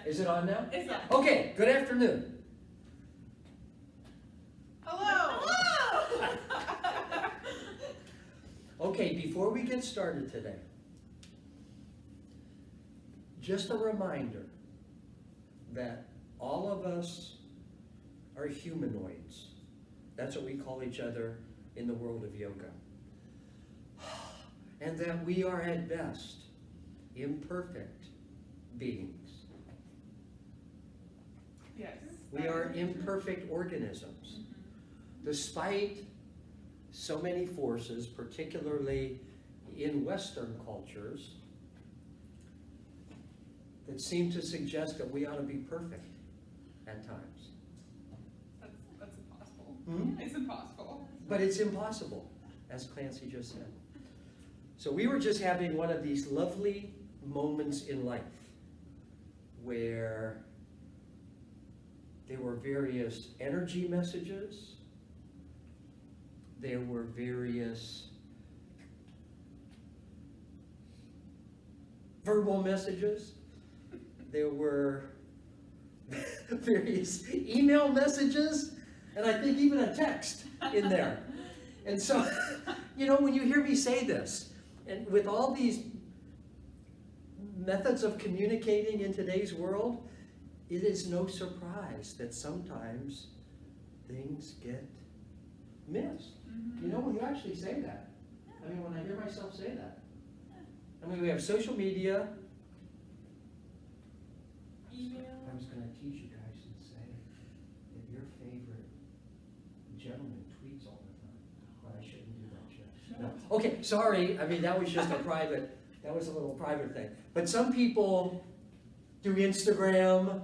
Is it on now? It's on. Okay, good afternoon. Hello. Hello. Okay, before we get started today, just a reminder that all of us are humanoids. That's what we call each other in the world of yoga. And that we are at best imperfect beings. Yes. We are imperfect organisms. Despite so many forces, particularly in Western cultures, that seem to suggest that we ought to be perfect at times. That's impossible. Hmm? It's impossible. But it's impossible, as Clancy just said. So we were just having one of these lovely moments in life where there were various energy messages, there were various verbal messages, there were various email messages, and I think even a text in there. And so, you know, when you hear me say this, and with all these methods of communicating in today's world, it is no surprise that sometimes things get missed. You know, when you actually say that. I mean, when I hear myself say that. I mean, we have social media. Email. I was going to teach you guys and say that your favorite gentleman tweets all the time, but I shouldn't do that yet. No. Okay, sorry. I mean, that was just a private, that was a little private thing. But some people do Instagram.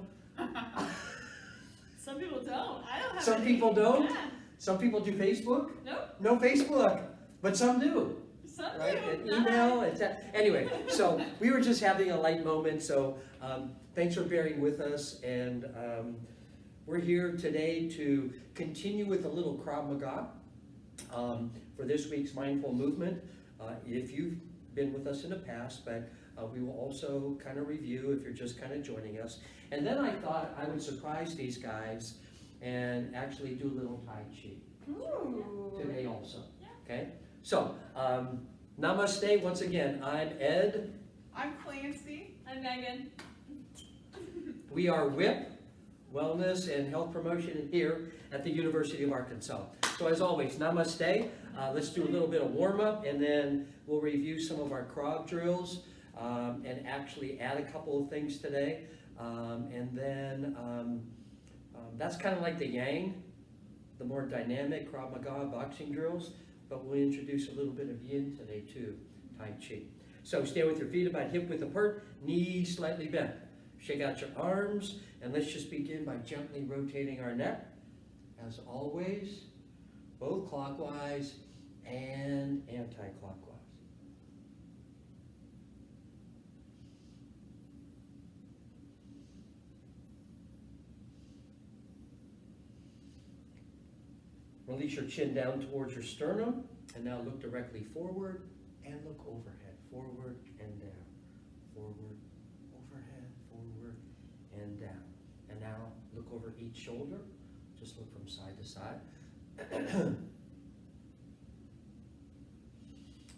Some people don't. I don't have Some any. people don't. Yeah. Some people do Facebook. Nope. No Facebook, but some do. Some Right? do. And email. And anyway, so we were just having a light moment. So thanks for bearing with us. And we're here today to continue with a little Krav Maga for this week's mindful movement. If you've been with us in the past, but we will also kind of review if you're just kind of joining us. And then I thought I would surprise these guys and actually do a little Tai Chi Ooh. today also. Okay? So, namaste once again. I'm Ed. I'm Clancy. I'm Megan. We are WHIP, Wellness and Health Promotion here at the University of Arkansas. So as always, namaste. Let's do a little bit of warm-up and then we'll review some of our Krav drills and actually add a couple of things today. And then that's kind of like the yang, the more dynamic Krav Maga boxing drills, but we'll introduce a little bit of yin today too, Tai Chi. So stand with your feet about hip width apart, knees slightly bent. Shake out your arms, and let's just begin by gently rotating our neck. As always, both clockwise and anti-clockwise. Release your chin down towards your sternum, and now look directly forward and look overhead. Forward and down. Forward, overhead, forward, and down. And now look over each shoulder. Just look from side to side.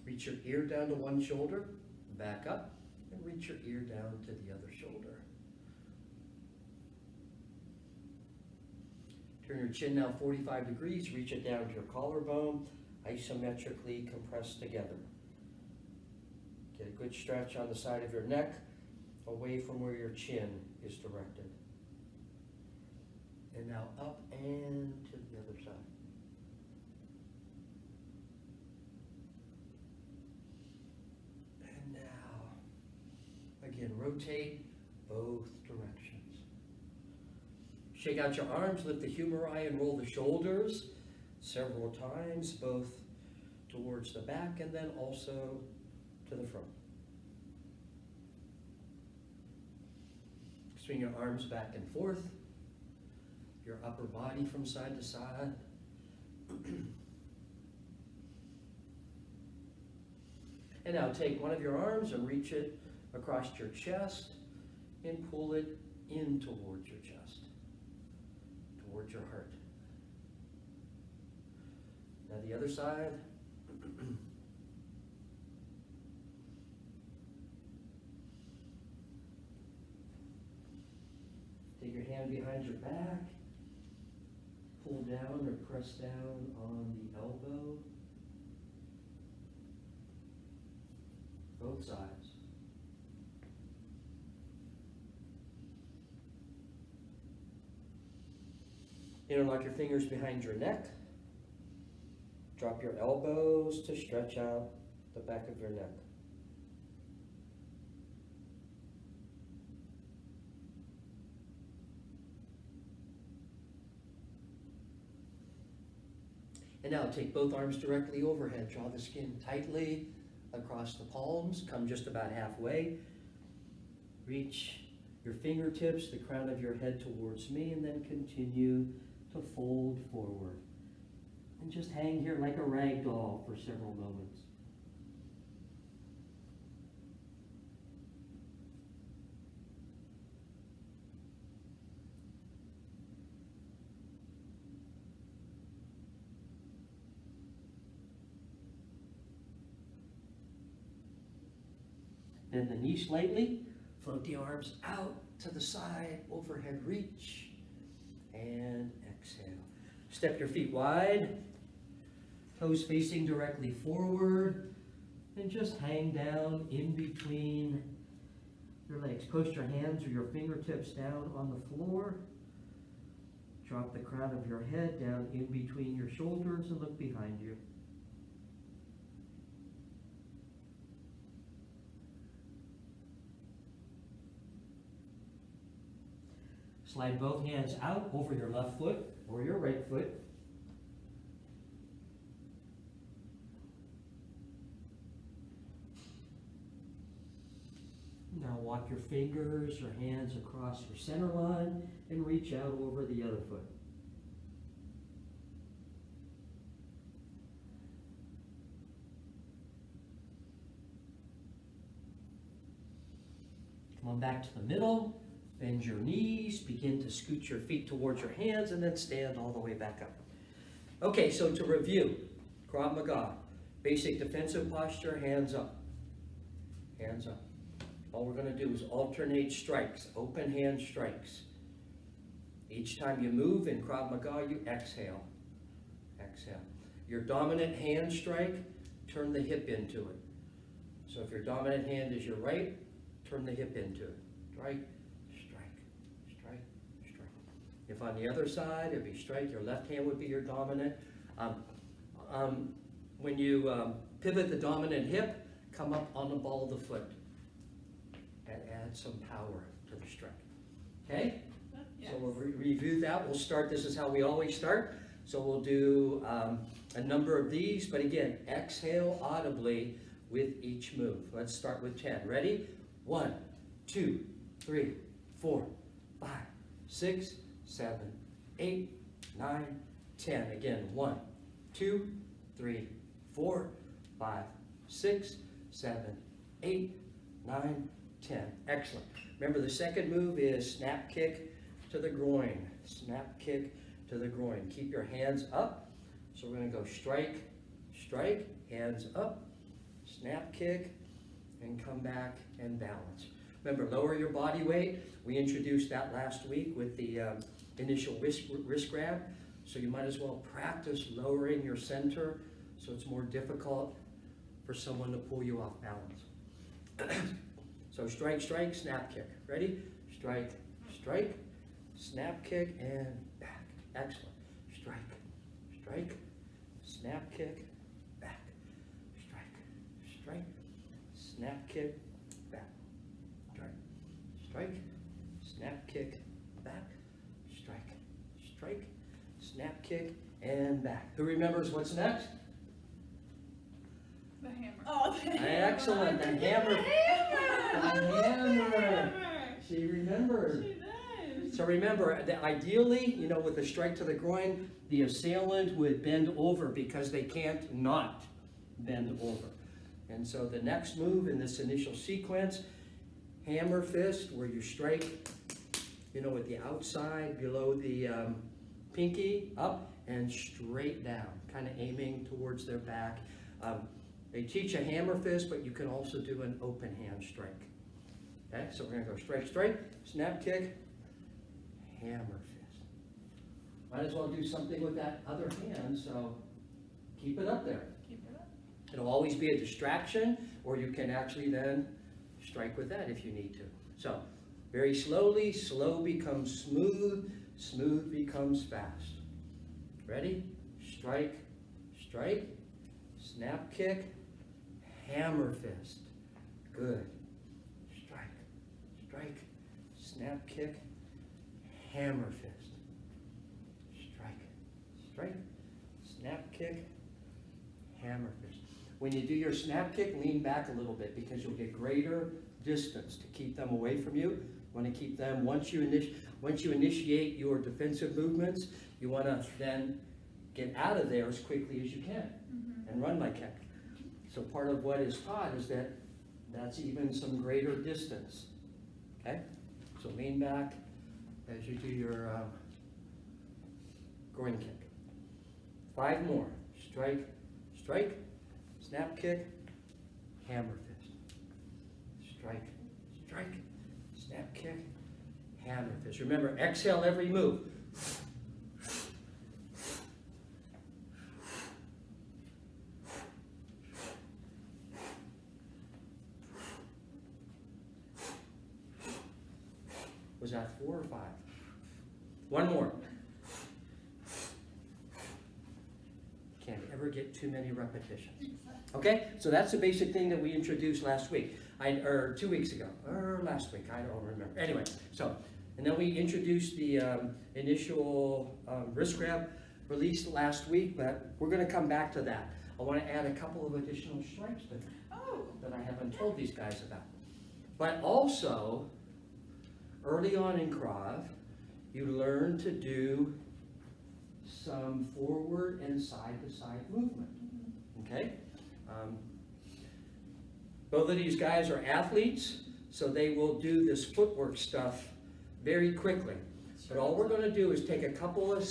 Reach your ear down to one shoulder, back up, and reach your ear down to the other shoulder. Turn your chin now 45 degrees, reach it down to your collarbone, isometrically compressed together. Get a good stretch on the side of your neck, away from where your chin is directed. And now up and to the other side. And now, again, rotate both directions. Shake out your arms, lift the humeri and roll the shoulders several times, both towards the back and then also to the front. Swing your arms back and forth, your upper body from side to side. And now take one of your arms and reach it across your chest and pull it in towards your chest, towards your heart. Now the other side. Take your hand behind your back, pull down or press down on the elbow, both sides. Interlock your fingers behind your neck. Drop your elbows to stretch out the back of your neck. And now take both arms directly overhead. Draw the skin tightly across the palms. Come just about halfway. Reach your fingertips, the crown of your head towards me, and then continue to fold forward. And just hang here like a rag doll for several moments. Bend the knee slightly, float the arms out to the side, overhead reach, and exhale. Step your feet wide, toes facing directly forward, and just hang down in between your legs. Post your hands or your fingertips down on the floor. Drop the crown of your head down in between your shoulders and look behind you. Slide both hands out over your left foot or your right foot. Now walk your fingers or hands across your center line and reach out over the other foot. Come on back to the middle. Bend your knees, begin to scoot your feet towards your hands, and then stand all the way back up. Okay, so to review, Krav Maga, basic defensive posture, hands up. Hands up. All we're going to do is alternate strikes, open hand strikes. Each time you move in Krav Maga, you exhale. Exhale. Your dominant hand strike, turn the hip into it. So if your dominant hand is your right, turn the hip into it. Right? If on the other side, it'd be strike, your left hand would be your dominant. When you pivot the dominant hip, come up on the ball of the foot and add some power to the strike. Okay? Yes. So we'll review that. We'll start, this is how we always start. So we'll do a number of these, but again, exhale audibly with each move. Let's start with 10. Ready? 1, 2, 3, 4, 5, 6, 7, 8, 9, 10. Again, 1, 2, 3, 4, 5, 6, 7, 8, 9, 10. Excellent. Remember, the second move is snap kick to the groin. Snap kick to the groin. Keep your hands up. So we're going to go strike, strike, hands up, snap kick, and come back and balance. Remember, lower your body weight. We introduced that last week with the initial wrist grab. So you might as well practice lowering your center so it's more difficult for someone to pull you off balance. So strike, strike, snap kick. Ready? Strike, strike, snap kick, and back. Excellent. Strike, strike, snap kick, back. Strike, strike, snap kick, back. Strike, strike, snap kick, back. Strike, strike, snap kick, and back. Who remembers what's next? The hammer. Oh, the hammer. Excellent. The hammer. The hammer. She remembers. She does. So remember, that ideally, you know, with a strike to the groin, the assailant would bend over because they can't not bend over. And so the next move in this initial sequence, hammer fist, where you strike with the outside below the pinky, up and straight down, kind of aiming towards their back. They teach a hammer fist, but you can also do an open hand strike. Okay, so we're going to go strike, strike, snap kick, hammer fist. Might as well do something with that other hand, so keep it up there. Keep it up. It'll always be a distraction, or you can actually then strike with that if you need to. So, very slowly, slow becomes smooth, smooth becomes fast. Ready? Strike, strike, snap kick, hammer fist. Good. Strike, strike, snap kick, hammer fist. Strike, strike, snap kick, hammer fist. When you do your snap kick, lean back a little bit because you'll get greater distance to keep them away from you. You want to keep them, once you initiate your defensive movements, you want to then get out of there as quickly as you can and run like heck. So part of what is taught is that that's even some greater distance. Okay? So lean back as you do your groin kick. 5 more. Strike, strike, snap kick, hammer fist. Strike, strike, snap kick, hammer fist. Remember, exhale every move. Was that 4 or 5? 1 more. Can't ever get too many repetitions. Okay, so that's the basic thing that we introduced last week, or 2 weeks ago, or last week, I don't remember. Anyway, so, and then we introduced the initial wrist grab release last week, but we're going to come back to that. I want to add a couple of additional strikes that I haven't told these guys about. But also, early on in Krav, you learn to do some forward and side-to-side movement. Okay? Both of these guys are athletes, so they will do this footwork stuff very quickly. But all we're going to do is take a couple of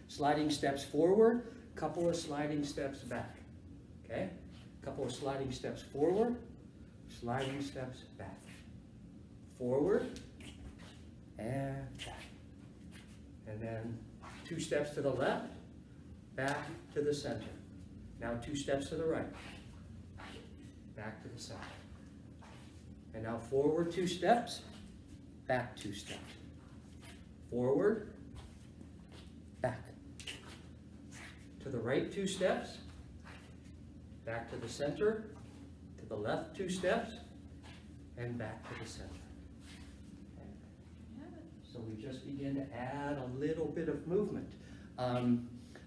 sliding steps forward, a couple of sliding steps back. Okay? A couple of sliding steps forward, sliding steps back. Forward and back. And then 2 steps to the left, back to the center. Now 2 steps to the right, back to the center. And now forward 2 steps, back 2 steps. Forward, back. To the right 2 steps, back to the center, to the left 2 steps, and back to the center. So we just begin to add a little bit of movement.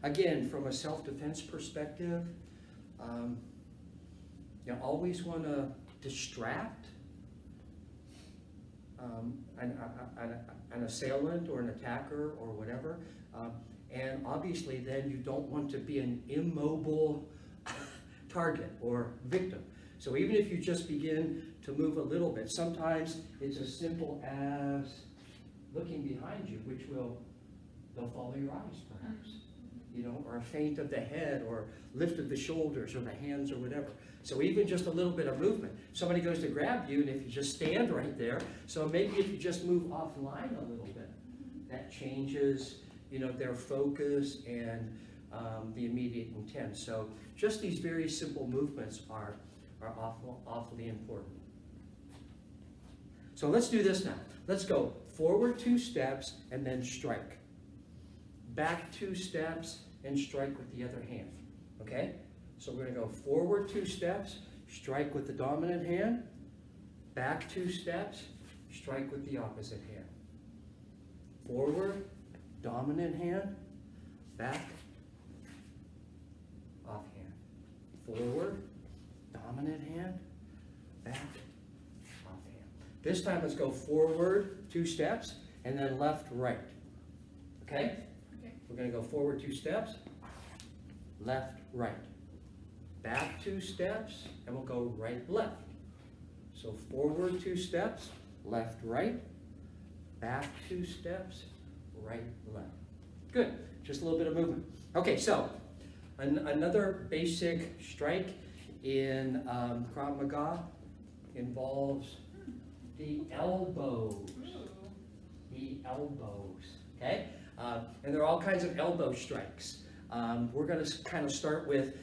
Again, from a self-defense perspective, you always want to distract an assailant or an attacker or whatever. And obviously then you don't want to be an immobile target or victim. So even if you just begin to move a little bit, sometimes it's as simple as looking behind you, which they'll follow your eyes perhaps, or a feint of the head or lift of the shoulders or the hands or whatever. So even just a little bit of movement. Somebody goes to grab you and if you just stand right there, so maybe if you just move offline a little bit, that changes, their focus and the immediate intent. So just these very simple movements are awfully important. So let's do this now. Let's go forward 2 steps and then strike. Back 2 steps and strike with the other hand. Okay? So we're going to go forward 2 steps, strike with the dominant hand. Back 2 steps, strike with the opposite hand. Forward, dominant hand. Back, off hand. Forward, dominant hand. Back, off hand. This time let's go forward 2 steps and then left, right. Okay? Okay. We're going to go forward 2 steps, left, right. Back 2 steps, and we'll go right, left. So forward 2 steps, left, right. back 2 steps, right, left. Good, just a little bit of movement. Okay, so another basic strike in Krav Maga involves the elbows. The elbows, okay? And there are all kinds of elbow strikes. We're going to kind of start with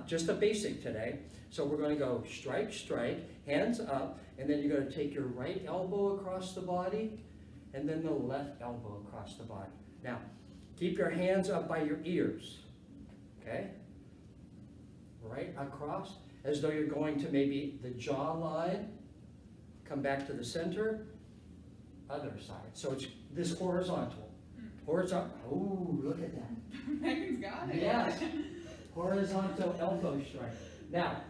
just a basic today. So we're going to go strike, strike, hands up, and then you're going to take your right elbow across the body, and then the left elbow across the body. Now, keep your hands up by your ears, okay? Right across, as though you're going to maybe the jawline, come back to the center, other side. So it's this horizontal. Horizontal, oh, look at that. Megan's got it. Yes, horizontal elbow strike. Now,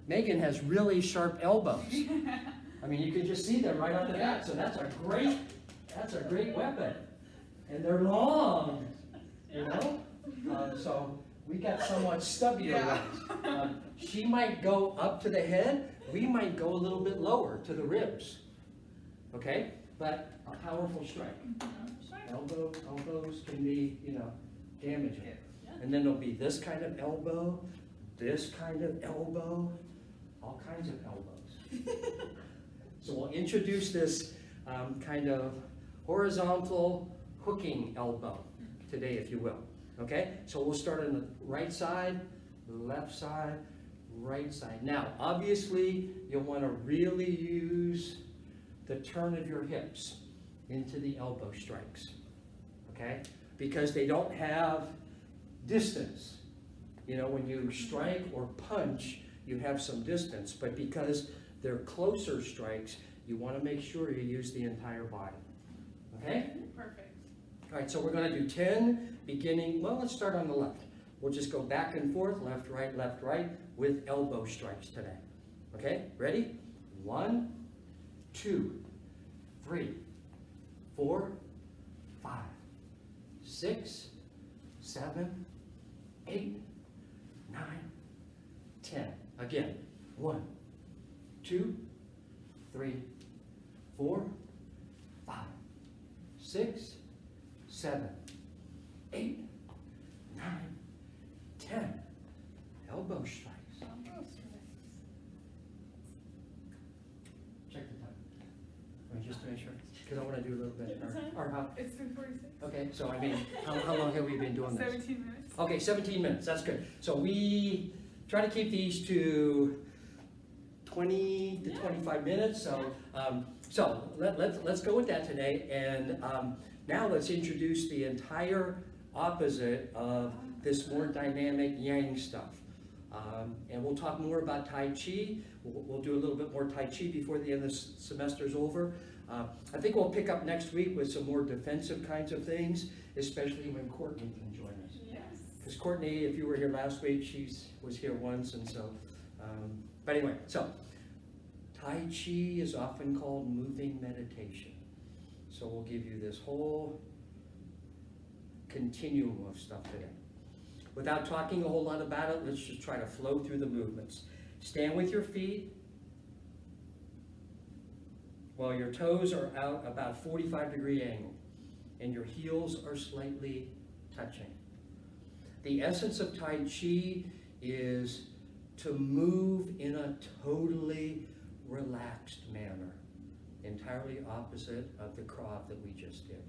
Megan has really sharp elbows. I mean, you can just see them right off the bat. So that's a great weapon, and they're long, you know. So we got somewhat stubbier ones. She might go up to the head. We might go a little bit lower to the ribs. Okay, but a powerful strike. Elbows can be, you know, damaging. And then there'll be this kind of elbow, this kind of elbow, all kinds of elbows. So we'll introduce this kind of horizontal hooking elbow today, if you will. Okay, so we'll start on the right side, left side, right side. Now, obviously, you'll want to really use the turn of your hips into the elbow strikes, okay? Because they don't have distance. You know, when you strike or punch, you have some distance, but because they're closer strikes, you want to make sure you use the entire body, okay? Perfect. All right, so we're going to do 10 beginning, well, let's start on the left. We'll just go back and forth, left, right, with elbow strikes today. Okay, ready? 1, 2, 3, 4, 5, 6, 7, 8, 9, 10. Again, 1, 2, 3, 4, 5, 6, 7, 8, 9, 10. Elbow strikes. Check the time. Just to make sure, because I want to do a little bit. Or how? It's 10:46. Okay, so I mean, how long have we been doing this? 17 minutes. Okay, 17 minutes. That's good. So we try to keep these to 20 to 25 minutes. So let's go with that today. And now let's introduce the entire opposite of this more dynamic yang stuff. And we'll talk more about Tai Chi. We'll do a little bit more Tai Chi before the end of the semester's over. I think we'll pick up next week with some more defensive kinds of things, especially when Courtney can join us. Yes. Because Courtney, if you were here last week, she was here once, and so, but anyway, so Tai Chi is often called moving meditation. So we'll give you this whole continuum of stuff today. Without talking a whole lot about it, let's just try to flow through the movements. Stand with your feet while your toes are out about 45-degree angle and your heels are slightly touching. The essence of Tai Chi is to move in a totally relaxed manner, entirely opposite of the Krav that we just did.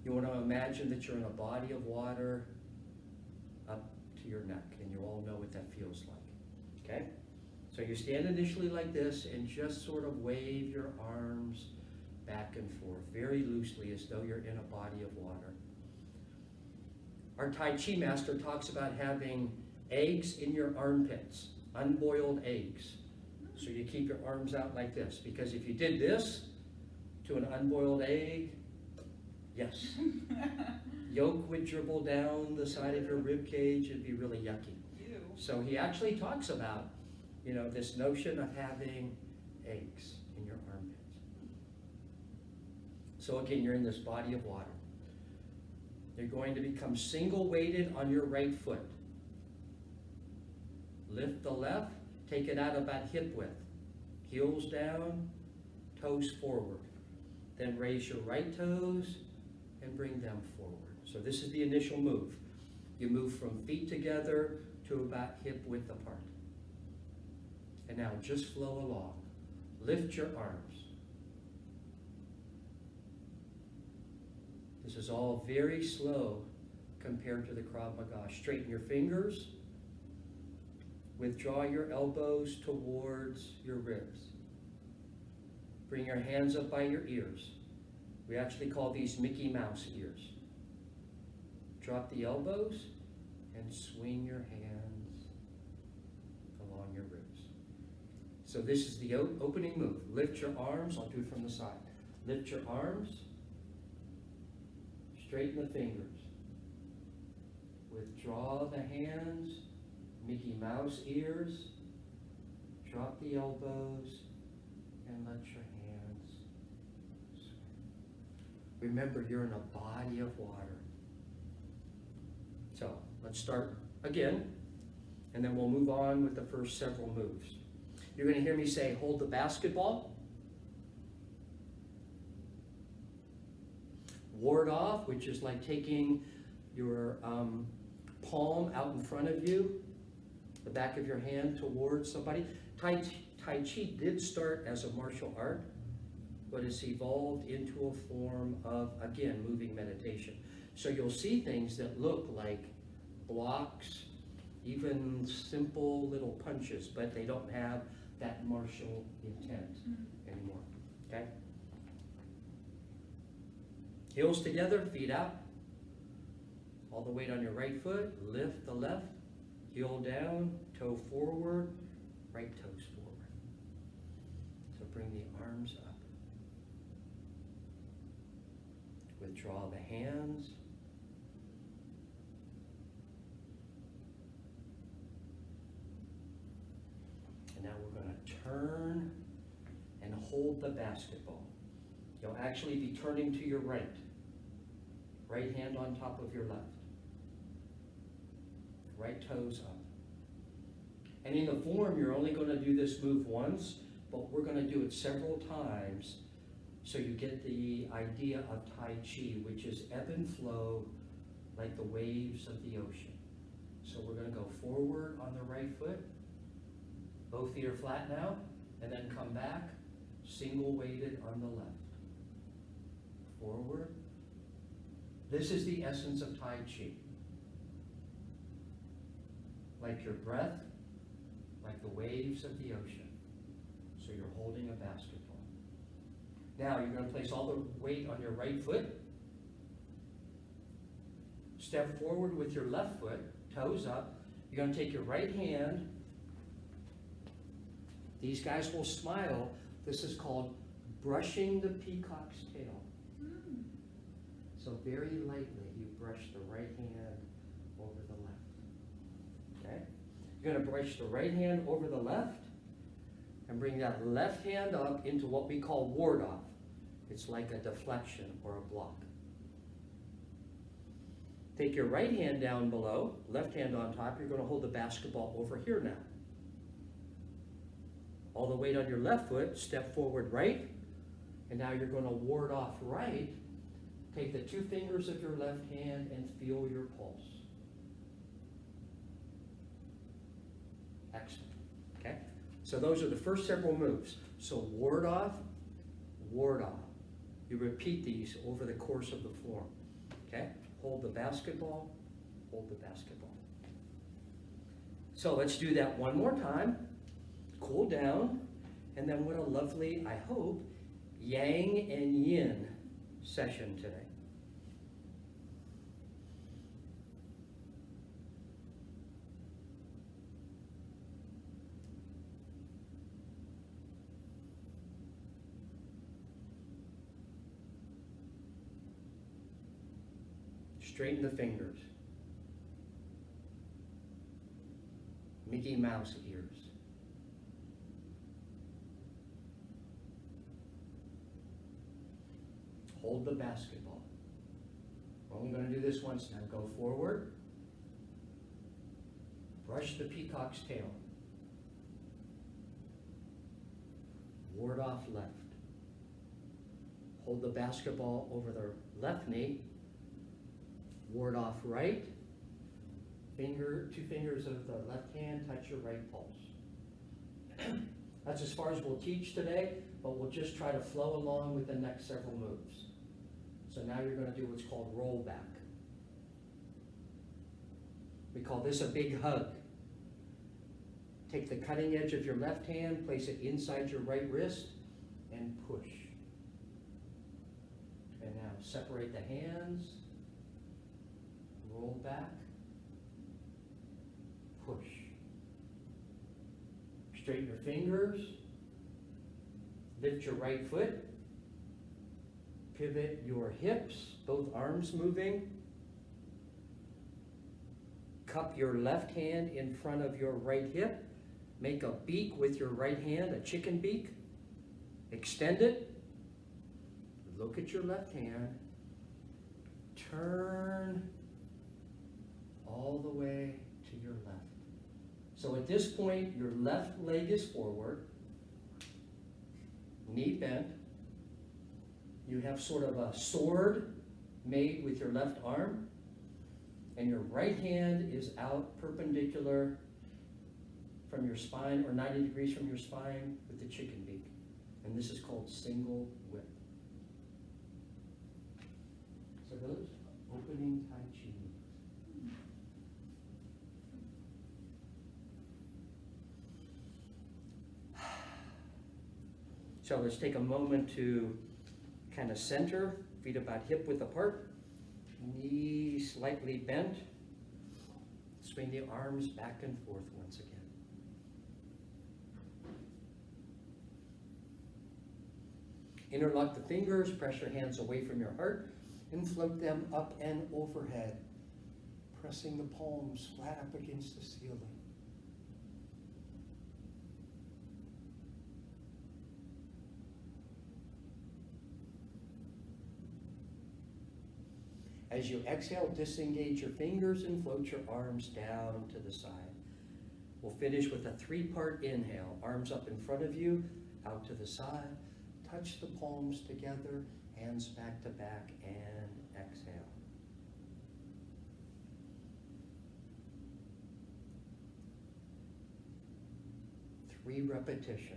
You want to imagine that you're in a body of water up to your neck, and you all know what that feels like, okay? So you stand initially like this and just sort of wave your arms back and forth, very loosely, as though you're in a body of water. Our Tai Chi master talks about having eggs in your armpits, unboiled eggs. So you keep your arms out like this, because if you did this to an unboiled egg, yes, yolk would dribble down the side of your rib cage. It'd be really yucky. Ew. So he actually talks about, you know, this notion of having eggs in your armpits. So again, you're in this body of water. You're going to become single-weighted on your right foot. Lift the left, take it out about hip width. Heels down, toes forward. Then raise your right toes and bring them forward. So this is the initial move. You move from feet together to about hip width apart. And now just flow along. Lift your arms. This is all very slow compared to the Krav Maga. Straighten your fingers. Withdraw your elbows towards your ribs. Bring your hands up by your ears. We actually call these Mickey Mouse ears. Drop the elbows and swing your hands along your ribs. So this is the opening move. Lift your arms. I'll do it from the side. Lift your arms. Straighten the fingers. Withdraw the hands. Mickey Mouse ears. Drop the elbows and let your hands swim. Remember, you're in a body of water. So let's start again, and then we'll move on with the first several moves. You're going to hear me say, hold the basketball. Ward off, which is like taking your palm out in front of you, the back of your hand towards somebody. Tai Chi did start as a martial art, but it's evolved into a form of, again, moving meditation. So you'll see things that look like blocks, even simple little punches, but they don't have that martial intent anymore, okay? Heels together, feet out. All the weight on your right foot, lift the left, heel down, toe forward, right toes forward. So bring the arms up. Withdraw the hands. And now we're going to turn and hold the basketball. You'll actually be turning to your right. Right hand on top of your left. Right toes up. And in the form, you're only going to do this move once, but we're going to do it several times so you get the idea of Tai Chi, which is ebb and flow like the waves of the ocean. So we're going to go forward on the right foot. Both feet are flat now, and then come back, single weighted on the left. Forward. This is the essence of Tai Chi. Like your breath, like the waves of the ocean. So you're holding a basketball. Now you're going to place all the weight on your right foot. Step forward with your left foot, toes up. You're going to take your right hand. These guys will smile. This is called brushing the peacock's tail. So very lightly, you brush the right hand over the left. Okay? You're going to brush the right hand over the left and bring that left hand up into what we call ward off. It's like a deflection or a block. Take your right hand down below, left hand on top. You're going to hold the basketball over here now. All the weight on your left foot, step forward right, and now you're going to ward off right. Take the two fingers of your left hand and feel your pulse. Excellent. Okay? So those are the first several moves. So ward off, ward off. You repeat these over the course of the form. Okay? Hold the basketball, hold the basketball. So let's do that one more time. Cool down. And then what a lovely, I hope, yang and yin session today. Straighten the fingers. Mickey Mouse ears. Hold the basketball. We're only going to do this once now. Go forward. Brush the peacock's tail. Ward off left. Hold the basketball over the left knee. Ward off right. Two fingers of the left hand touch your right pulse. That's as far as we'll teach today, but we'll just try to flow along with the next several moves. So now you're going to do what's called roll back. We call this a big hug. Take the cutting edge of your left hand, place it inside your right wrist, and push. And now separate the hands, roll back, push. Straighten your fingers, lift your right foot, pivot your hips, both arms moving. Cup your left hand in front of your right hip. Make a beak with your right hand, a chicken beak. Extend it. Look at your left hand. Turn all the way to your left. So at this point, your left leg is forward, knee bent. You have sort of a sword made with your left arm, and your right hand is out perpendicular from your spine, or 90 degrees from your spine with the chicken beak. And this is called single whip. So those opening Tai Chi moves. So let's take a moment to kind of center, feet about hip width apart, knees slightly bent. Swing the arms back and forth once again. Interlock the fingers, press your hands away from your heart, and float them up and overhead, pressing the palms flat up against the ceiling. As you exhale, disengage your fingers and float your arms down to the side. We'll finish with a 3-part inhale. Arms up in front of you, out to the side. Touch the palms together, hands back to back, and exhale. Three repetitions.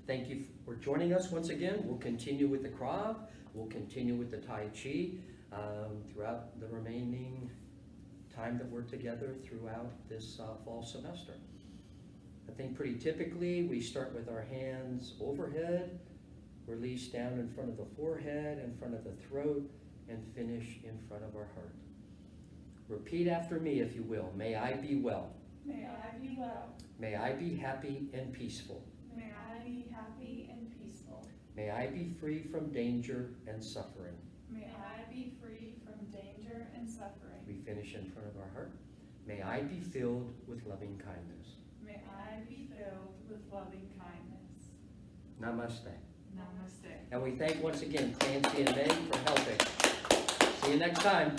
Thank you for joining us once again. We'll continue with the Krav. We'll continue with the Tai Chi throughout the remaining time that we're together throughout this fall semester. I think pretty typically we start with our hands overhead, release down in front of the forehead, in front of the throat, and finish in front of our heart. Repeat after me, if you will. May I be well. May I be well. May I be happy and peaceful. May I be happy and peaceful. May I be free from danger and suffering. May I be free from danger and suffering. We finish in front of our heart. May I be filled with loving kindness. May I be filled with loving kindness. Namaste. Namaste. And we thank once again Clancy and Meg for helping. See you next time.